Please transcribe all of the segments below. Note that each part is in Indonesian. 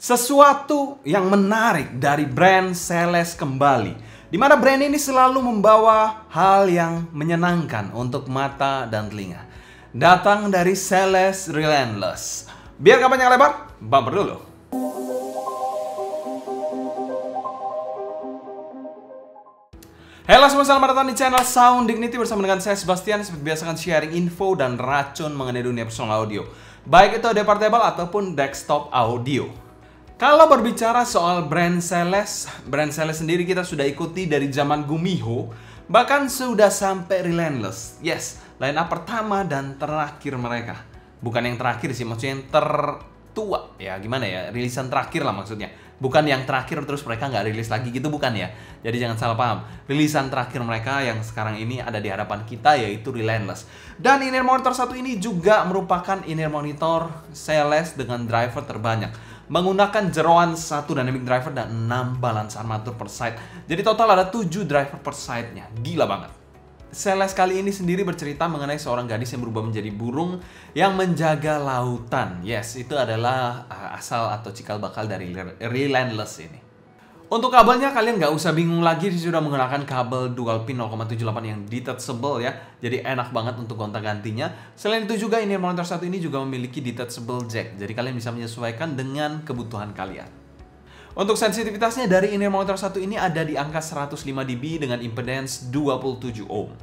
Sesuatu yang menarik dari brand Celeste kembali, di mana brand ini selalu membawa hal yang menyenangkan untuk mata dan telinga. Datang dari Celeste Relentless. Biar gak banyak lebar, bumper dulu. Halo semua, selamat datang di channel Sound Dignity bersama dengan saya Sebastian. Seperti biasa akan sharing info dan racun mengenai dunia personal audio, baik itu audio portable ataupun desktop audio. Kalau berbicara soal brand Celeste sendiri kita sudah ikuti dari zaman Gumiho, bahkan sudah sampai Relentless. Yes, line up pertama dan terakhir mereka. Bukan yang terakhir sih, maksudnya yang tertua. Ya gimana ya, rilisan terakhir lah maksudnya. Bukan yang terakhir terus mereka nggak rilis lagi gitu, bukan ya. Jadi jangan salah paham. Rilisan terakhir mereka yang sekarang ini ada di hadapan kita yaitu Relentless. Dan in-ear monitor satu ini juga merupakan in-ear monitor Celeste dengan driver terbanyak, menggunakan jeroan 1 dynamic driver dan 6 balance armatur per side. Jadi total ada 7 driver per side-nya. Gila banget. Celeste kali ini sendiri bercerita mengenai seorang gadis yang berubah menjadi burung yang menjaga lautan. Yes, itu adalah asal atau cikal bakal dari Relentless ini. Untuk kabelnya kalian nggak usah bingung lagi, sudah menggunakan kabel dual pin 0,78 yang detachable ya. Jadi enak banget untuk gonta-gantinya. Selain itu juga in-ear monitor satu ini juga memiliki detachable jack. Jadi kalian bisa menyesuaikan dengan kebutuhan kalian. Untuk sensitivitasnya dari in-ear monitor satu ini ada di angka 105 dB dengan impedance 27 ohm.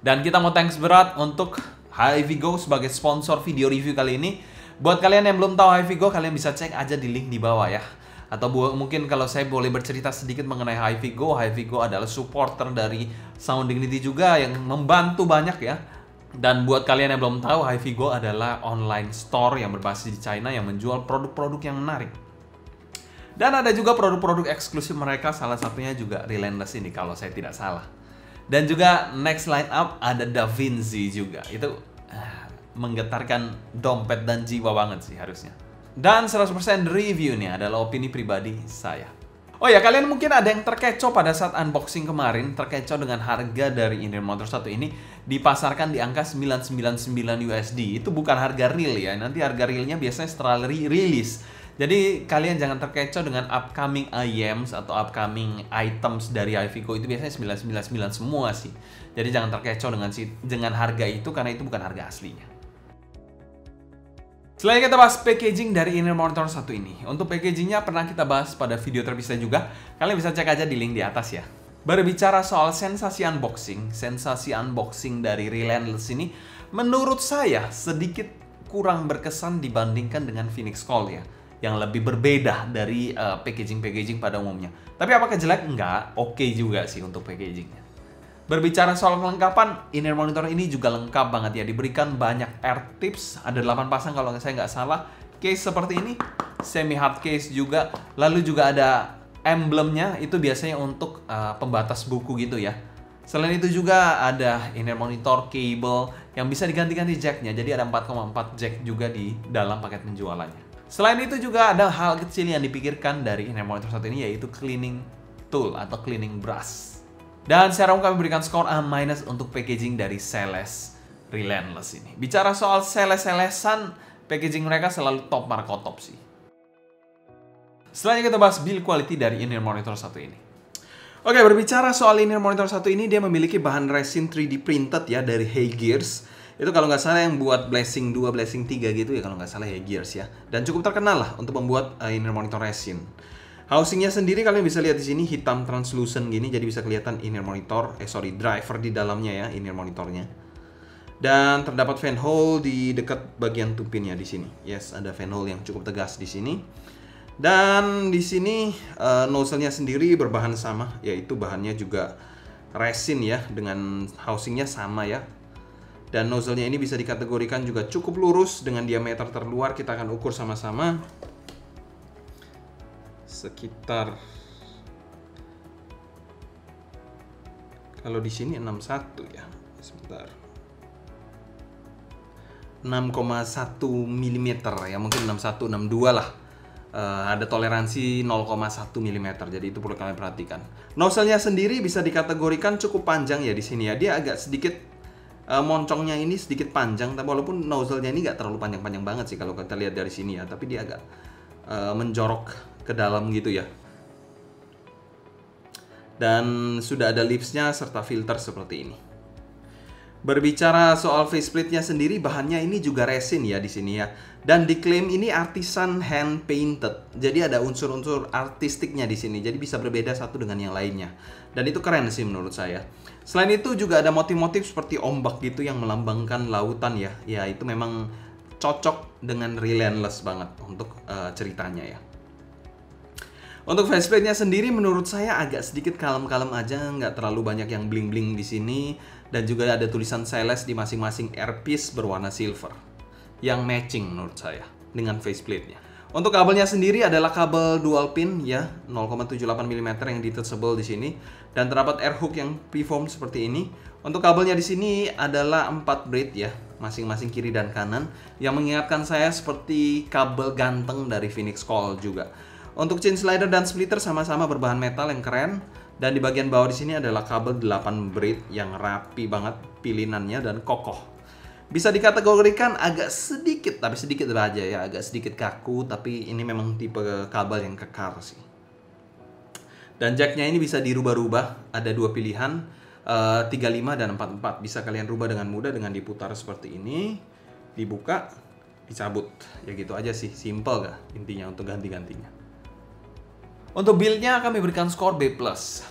Dan kita mau thanks berat untuk HiFiGo sebagai sponsor video review kali ini. Buat kalian yang belum tahu HiFiGo, kalian bisa cek aja di link di bawah ya. Atau mungkin kalau saya boleh bercerita sedikit mengenai HiFiGo, HiFiGo adalah supporter dari Sound Dignity juga yang membantu banyak ya. Dan buat kalian yang belum tahu, HiFiGo adalah online store yang berbasis di China yang menjual produk-produk yang menarik. Dan ada juga produk-produk eksklusif mereka, salah satunya juga Relentless ini kalau saya tidak salah. Dan juga next line up ada DaVinci juga. Itu menggetarkan dompet dan jiwa banget sih harusnya. Dan 100% review nih adalah opini pribadi saya. Oh ya, kalian mungkin ada yang terkecoh pada saat unboxing kemarin, terkecoh dengan harga dari in-ear monitor satu ini dipasarkan di angka 999 USD. Itu bukan harga real ya, nanti harga realnya biasanya setelah rilis. Jadi kalian jangan terkecoh dengan upcoming items atau upcoming items dari HiFiGo, itu biasanya 999 semua sih. Jadi jangan terkecoh dengan harga itu karena itu bukan harga aslinya. Selanjutnya kita bahas packaging dari in-ear monitor satu ini. Untuk packagingnya pernah kita bahas pada video terpisah juga. Kalian bisa cek aja di link di atas ya. Berbicara soal sensasi unboxing dari Relentless ini, menurut saya sedikit kurang berkesan dibandingkan dengan Phoenix Cold ya, yang lebih berbeda dari packaging pada umumnya. Tapi apakah jelek? Enggak, oke juga sih untuk packagingnya. Berbicara soal kelengkapan, in-ear monitor ini juga lengkap banget ya. Diberikan banyak air tips, ada 8 pasang kalau saya nggak salah. Case seperti ini, semi hard case juga. Lalu juga ada emblemnya, itu biasanya untuk pembatas buku gitu ya. Selain itu juga ada in-ear monitor cable yang bisa diganti-ganti jacknya. Jadi ada 4,4 jack juga di dalam paket penjualannya. Selain itu juga ada hal kecil yang dipikirkan dari in-ear monitor saat ini, yaitu cleaning tool atau cleaning brush. Dan secara umum kami berikan skor A- untuk packaging dari Celeste Relentless ini. Bicara soal Celeste-Celestean, packaging mereka selalu top marko top sih. Selanjutnya kita bahas build quality dari in-ear monitor satu ini. Oke, berbicara soal in-ear monitor satu ini, dia memiliki bahan resin 3D printed ya dari Hey-Gears. Itu kalau nggak salah yang buat Blessing 2, Blessing 3 gitu ya, kalau nggak salah Hey-Gears ya. Dan cukup terkenal lah untuk membuat in-ear monitor resin. Housingnya sendiri kalian bisa lihat di sini hitam translucent gini, jadi bisa kelihatan in-ear monitor, driver di dalamnya ya, in-ear monitornya. Dan terdapat fan hole di dekat bagian tupinnya di sini. Yes, ada fan hole yang cukup tegas di sini. Dan di sini nozzle-nya sendiri berbahan sama, yaitu bahannya juga resin ya, dengan housingnya sama ya. Dan nozzle-nya ini bisa dikategorikan juga cukup lurus dengan diameter terluar. Kita akan ukur sama-sama. Sekitar, kalau di sini 61 ya, sebentar, 6,1 mm ya, mungkin 61, 62 lah. Ada toleransi 0,1 mm, jadi itu perlu kalian perhatikan. Nozzle-nya sendiri bisa dikategorikan cukup panjang ya di sini ya. Dia agak sedikit moncongnya ini sedikit panjang, tapi walaupun nozzle-nya ini nggak terlalu panjang-panjang banget sih kalau kita lihat dari sini ya, tapi dia agak menjorok ke dalam gitu ya. Dan sudah ada lipsnya serta filter seperti ini. Berbicara soal faceplate-nya sendiri, bahannya ini juga resin ya di sini ya. Dan diklaim ini artisan hand painted. Jadi ada unsur-unsur artistiknya di sini. Jadi bisa berbeda satu dengan yang lainnya. Dan itu keren sih menurut saya. Selain itu juga ada motif-motif seperti ombak gitu yang melambangkan lautan ya. Ya itu memang cocok dengan Relentless banget untuk ceritanya ya. Untuk faceplate-nya sendiri menurut saya agak sedikit kalem-kalem aja, nggak terlalu banyak yang bling-bling di sini. Dan juga ada tulisan Celeste di masing-masing earpiece berwarna silver yang matching menurut saya dengan faceplate-nya. Untuk kabelnya sendiri adalah kabel dual pin ya, 0,78 mm yang detachable di sini, dan terdapat air hook yang preform seperti ini. Untuk kabelnya di sini adalah 4 braid ya, masing-masing kiri dan kanan, yang mengingatkan saya seperti kabel ganteng dari Phoenix Call juga. Untuk chain slider dan splitter sama-sama berbahan metal yang keren, dan di bagian bawah di sini adalah kabel 8 braid yang rapi banget pilinannya dan kokoh. Bisa dikategorikan agak sedikit, tapi sedikit aja ya, agak sedikit kaku, tapi ini memang tipe kabel yang kekar sih. Dan jacknya ini bisa dirubah-rubah, ada dua pilihan, 35 dan 44. Bisa kalian rubah dengan mudah dengan diputar seperti ini, dibuka, dicabut. Ya gitu aja sih, simple gak intinya untuk ganti-gantinya. Untuk build-nya kami berikan skor B+.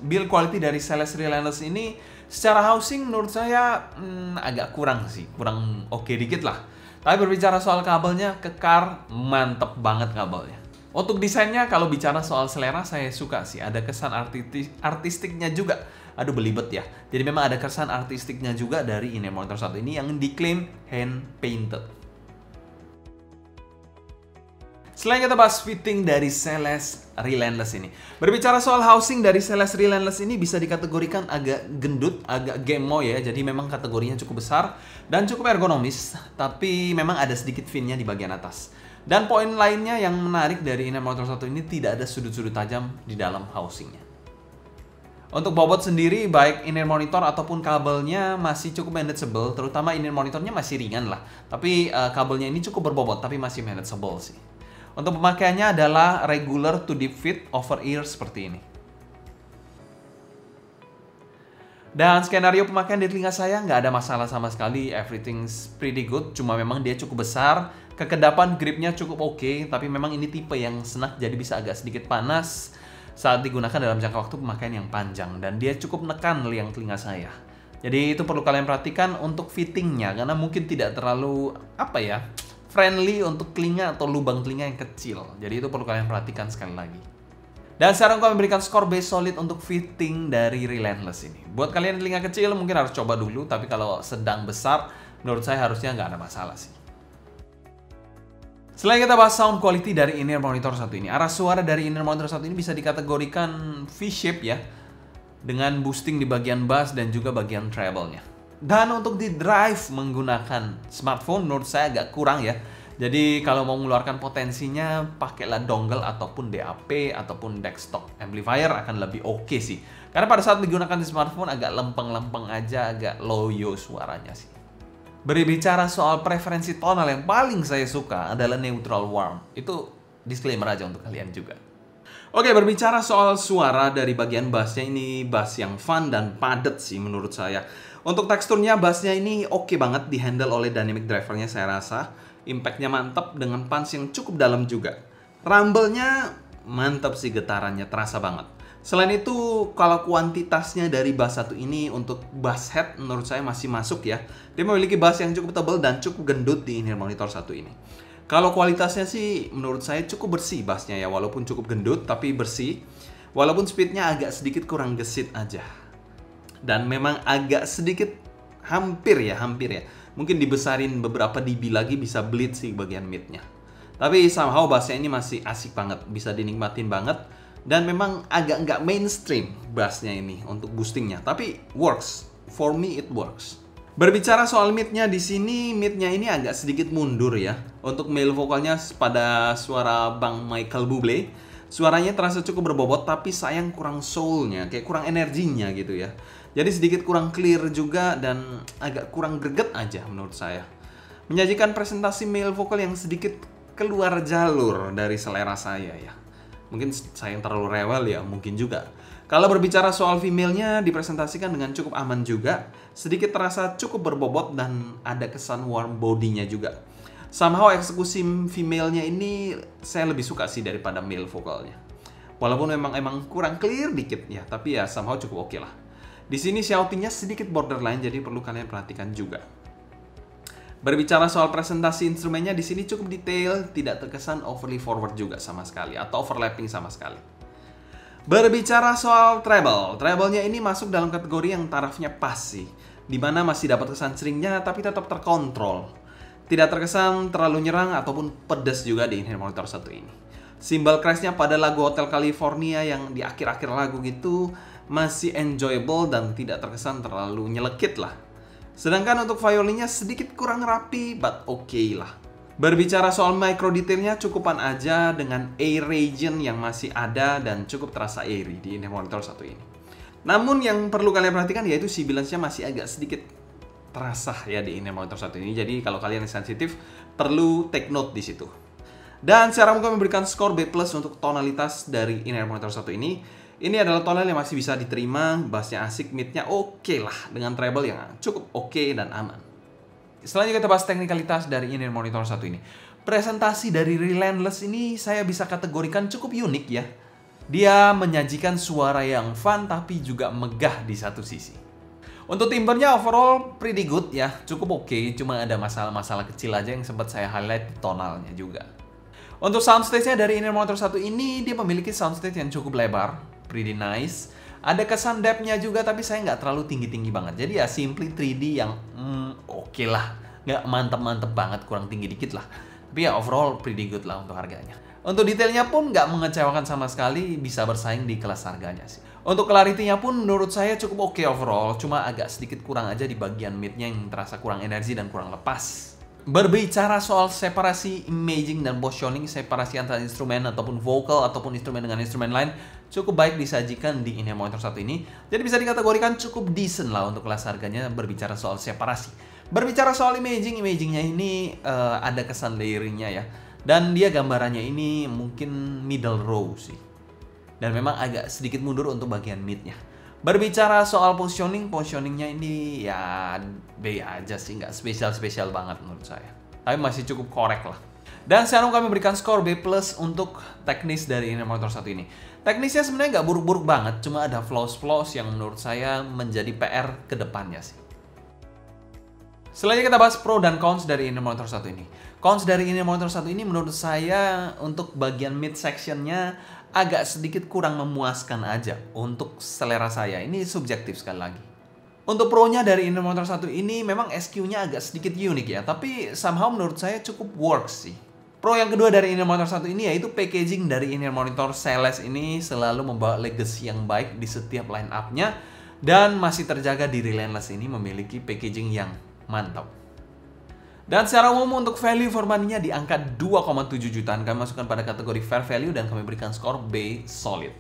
Build quality dari Celeste Relentless ini secara housing menurut saya agak kurang sih, kurang oke dikit lah. Tapi berbicara soal kabelnya, kekar, mantep banget kabelnya. Untuk desainnya, kalau bicara soal selera, saya suka sih. Ada kesan artistiknya juga. Aduh belibet ya. Jadi memang ada kesan artistiknya juga dari inner monitor satu ini yang diklaim hand painted. Selain kita bahas fitting dari Celeste Relentless ini. Berbicara soal housing dari Celeste Relentless ini bisa dikategorikan agak gendut, agak gemo ya. Jadi memang kategorinya cukup besar dan cukup ergonomis. Tapi memang ada sedikit fin-nya di bagian atas. Dan poin lainnya yang menarik dari inner monitor satu ini tidak ada sudut-sudut tajam di dalam housingnya. Untuk bobot sendiri, baik inner monitor ataupun kabelnya masih cukup manageable. Terutama inner monitornya masih ringan lah. Tapi kabelnya ini cukup berbobot tapi masih manageable sih. Untuk pemakaiannya adalah regular to deep fit over ear seperti ini. Dan skenario pemakaian di telinga saya nggak ada masalah sama sekali, everything's pretty good. Cuma memang dia cukup besar, kekedapan gripnya cukup oke, tapi memang ini tipe yang senak jadi bisa agak sedikit panas saat digunakan dalam jangka waktu pemakaian yang panjang. Dan dia cukup menekan liang telinga saya. Jadi itu perlu kalian perhatikan untuk fittingnya, karena mungkin tidak terlalu, friendly untuk telinga atau lubang telinga yang kecil. Jadi itu perlu kalian perhatikan sekali lagi. Dan sekarang kami memberikan skor B solid untuk fitting dari Relentless ini. Buat kalian yang telinga kecil mungkin harus coba dulu, tapi kalau sedang besar, menurut saya harusnya nggak ada masalah sih. Selain kita bahas sound quality dari inner monitor satu ini, arah suara dari inner monitor satu ini bisa dikategorikan V-shape ya, dengan boosting di bagian bass dan juga bagian treble-nya. Dan untuk di drive menggunakan smartphone menurut saya agak kurang ya. Jadi kalau mau mengeluarkan potensinya, pakailah dongle ataupun DAP ataupun desktop amplifier akan lebih oke sih. Karena pada saat digunakan di smartphone agak lempeng-lempeng aja, agak loyo suaranya sih. Berbicara soal preferensi tonal yang paling saya suka adalah neutral warm. Itu disclaimer aja untuk kalian juga. Oke, berbicara soal suara dari bagian bassnya, ini bass yang fun dan padat sih menurut saya. Untuk teksturnya, bassnya ini oke banget dihandle oleh dynamic drivernya saya rasa. Impact-nya mantap dengan punch yang cukup dalam juga. Rumble-nya mantap sih, getarannya terasa banget. Selain itu, kalau kuantitasnya dari bass satu ini untuk bass head menurut saya masih masuk ya. Dia memiliki bass yang cukup tebal dan cukup gendut di inner monitor satu ini. Kalau kualitasnya sih menurut saya cukup bersih bassnya ya, walaupun cukup gendut tapi bersih. Walaupun speednya agak sedikit kurang gesit aja. Dan memang agak sedikit hampir ya. Mungkin dibesarin beberapa dB lagi bisa bleed sih bagian mid-nya. Tapi somehow bassnya ini masih asik banget, bisa dinikmatin banget. Dan memang agak nggak mainstream bassnya ini untuk boostingnya, tapi works. For me it works. Berbicara soal mid-nya di sini, mid-nya ini agak sedikit mundur ya. Untuk male vokalnya pada suara Bang Michael Bublé, suaranya terasa cukup berbobot tapi sayang kurang soul-nya, kayak kurang energinya gitu ya. Jadi sedikit kurang clear juga dan agak kurang greget aja menurut saya. Menyajikan presentasi male vokal yang sedikit keluar jalur dari selera saya ya. Mungkin saya yang terlalu rewel ya, mungkin juga. Kalau berbicara soal female-nya dipresentasikan dengan cukup aman juga, sedikit terasa cukup berbobot dan ada kesan warm body-nya juga. Somehow eksekusi female-nya ini saya lebih suka sih daripada male vokalnya. Walaupun emang kurang clear dikit ya, tapi ya somehow cukup oke lah. Di sini shouting-nya sedikit borderline, jadi perlu kalian perhatikan juga. Berbicara soal presentasi instrumennya di sini cukup detail, tidak terkesan overly forward juga sama sekali atau overlapping sama sekali. Berbicara soal treble-nya ini masuk dalam kategori yang tarafnya pas sih, dimana masih dapat kesan stringnya tapi tetap terkontrol. Tidak terkesan terlalu nyerang ataupun pedas juga di In-Ear Monitor 1 ini. Cymbal crash-nya pada lagu Hotel California yang di akhir-akhir lagu gitu masih enjoyable dan tidak terkesan terlalu nyelekit lah. Sedangkan untuk violinnya sedikit kurang rapi, but okay lah. Berbicara soal micro detailnya cukupan aja dengan air region yang masih ada dan cukup terasa airy di In-Ear Monitor 1 ini. Namun yang perlu kalian perhatikan yaitu sibilance-nya masih agak sedikit terasa ya di In-Ear Monitor 1 ini. Jadi kalau kalian yang sensitif perlu take note di situ. Dan secara umum memberikan skor B+ untuk tonalitas dari In-Ear Monitor 1 ini. Ini adalah tonal yang masih bisa diterima, bassnya asik, midnya oke lah dengan treble yang cukup oke dan aman. Selanjutnya kita bahas teknikalitas dari In-Ear Monitor 1 ini. Presentasi dari Relentless ini saya bisa kategorikan cukup unik ya. Dia menyajikan suara yang fun tapi juga megah di satu sisi. Untuk timbernya overall pretty good ya, cukup oke, cuma ada masalah-masalah kecil aja yang sempat saya highlight di tonalnya juga. Untuk soundstage-nya dari In-Ear Monitor 1 ini, dia memiliki soundstage yang cukup lebar, pretty nice. Ada kesan depth-nya juga, tapi saya nggak terlalu tinggi-tinggi banget. Jadi ya simply 3D yang oke lah. Nggak mantep-mantep banget, kurang tinggi dikit lah. Tapi ya overall pretty good lah untuk harganya. Untuk detailnya pun nggak mengecewakan sama sekali, bisa bersaing di kelas harganya sih. Untuk clarity-nya pun menurut saya cukup oke overall, cuma agak sedikit kurang aja di bagian mid-nya yang terasa kurang energi dan kurang lepas. Berbicara soal separasi imaging dan positioning, separasi antara instrumen ataupun vokal ataupun instrumen dengan instrumen lain cukup baik disajikan di In-Ear Monitor 1 ini. Jadi bisa dikategorikan cukup decent lah untuk kelas harganya berbicara soal separasi. Berbicara soal imagingnya ini ada kesan layering-nya ya. Dan dia gambarannya ini mungkin middle row sih. Dan memang agak sedikit mundur untuk bagian mid-nya. Berbicara soal positioningnya ini ya B aja sih, nggak spesial banget menurut saya. Tapi masih cukup korek lah. Dan sekarang kami berikan skor B+ untuk teknis dari In-Ear Monitor 1 ini. Teknisnya sebenarnya nggak buruk-buruk banget, cuma ada flaws yang menurut saya menjadi PR ke depannya sih. Selanjutnya kita bahas pro dan cons dari In-Ear Monitor 1 ini. Cons dari In-Ear Monitor 1 ini menurut saya untuk bagian mid sectionnya agak sedikit kurang memuaskan aja untuk selera saya. Ini subjektif sekali lagi. Untuk pro-nya dari In-Ear Monitor 1 ini memang SQ-nya agak sedikit unik ya, tapi somehow menurut saya cukup works sih. Pro yang kedua dari In-Ear Monitor 1 ini yaitu packaging dari In-Ear Monitor Celeste ini selalu membawa legacy yang baik di setiap line up-nya dan masih terjaga di Relentless ini memiliki packaging yang mantap. Dan secara umum untuk value for money-nya di angka 2,7 jutaan. Kami masukkan pada kategori fair value dan kami berikan skor B solid.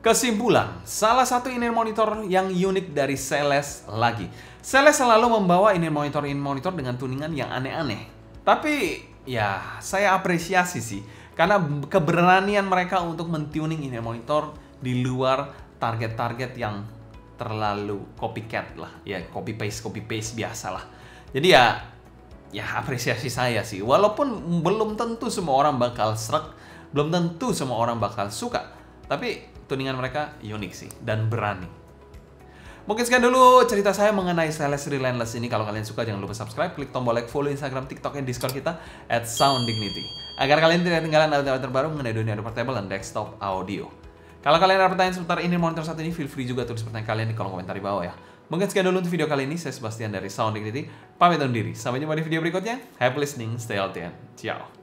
Kesimpulan, salah satu In-Ear Monitor yang unik dari Celeste lagi. Celeste selalu membawa In-Ear Monitor dengan tuningan yang aneh-aneh. Tapi ya saya apresiasi sih, karena keberanian mereka untuk mentuning In-Ear Monitor di luar target-target yang terlalu copycat lah, ya copy paste biasa lah. Jadi ya apresiasi saya sih. Walaupun belum tentu semua orang bakal srek, belum tentu semua orang bakal suka, tapi tuningan mereka unik sih dan berani. Mungkin sekian dulu cerita saya mengenai Celeste Relentless ini. Kalau kalian suka jangan lupa subscribe, klik tombol like, follow Instagram, TikTok, dan Discord kita @sounddignity agar kalian tidak ketinggalan update terbaru mengenai dunia portable dan desktop audio. Kalau kalian ada pertanyaan seputar In-Ear Monitor 1 ini, feel free juga tulis pertanyaan kalian di kolom komentar di bawah ya. Mungkin sekian dulu untuk video kali ini. Saya Sebastian dari Sound Dignity. Pamit undur diri. Sampai jumpa di video berikutnya. Happy listening, stay healthy, and ciao.